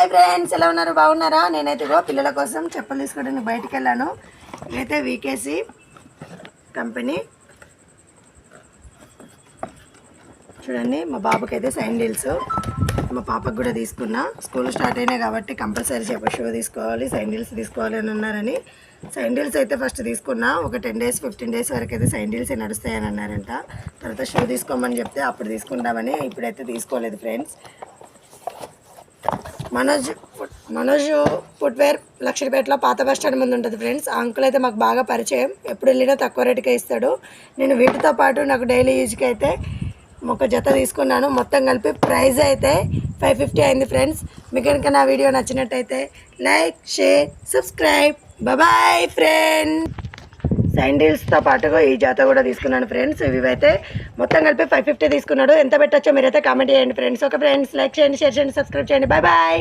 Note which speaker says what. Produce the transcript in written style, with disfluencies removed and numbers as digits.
Speaker 1: Hi friends, ఎలా ఉన్నారు? బాగున్నారా? నేనైతే పిల్లల కోసం చెప్పులు తీసుకోవడానికి బయటికి వెళ్ళాను. ఇదైతే వీకేసీ కంపెనీ. చూడండి, మా బాబుకి అయితే శాండిల్స్, మా పాపకు కూడా తీసుకున్నా. స్కూల్ స్టార్ట్ అయినాయి కాబట్టి కంపల్సరీ షూ తీసుకోవాలి, శాండిల్స్ తీసుకోవాలి అని అన్నారని శాండిల్స్ అయితే ఫస్ట్ తీసుకున్నా. ఒక 10 days 15 days వరకు అయితే శాండిల్స్ నడుస్తాయని అన్నారంట. తర్వాత షూ తీసుకోమని చెప్తే అప్పుడు తీసుకుంటామని, ఇప్పుడైతే తీసుకోలేదు ఫ్రెండ్స్. మనోజ్ ఫుట్వేర్ లక్షపేటలో పాత బస్ స్టాండ్ ముందు ఉంటుంది ఫ్రెండ్స్. ఆ అంకుల్ అయితే మాకు బాగా పరిచయం, ఎప్పుడు వెళ్ళినా తక్కువ రేటుకే ఇస్తాడు. నేను వీటితో పాటు నాకు డైలీ యూజ్కి అయితే ఒక జత తీసుకున్నాను. మొత్తం కలిపి ప్రైస్ అయితే 550 అయింది ఫ్రెండ్స్. మీకు కనుక నా వీడియో నచ్చినట్టయితే like, share, subscribe. Bye friends. శాండిల్స్తో పాటుగా ఈ జత కూడా తీసుకున్నాను ఫ్రెండ్స్. ఇవైతే మొత్తం కలిపి 550 తీసుకున్నాడు. ఎంత పెట్టచ్చో మీరైతే కామెంట్ చేయండి ఫ్రెండ్స్. ఓకే ఫ్రెండ్స్, లైక్ చేయండి, షేర్ చేయండి, సబ్స్క్రైబ్ చేయండి. బాయ్.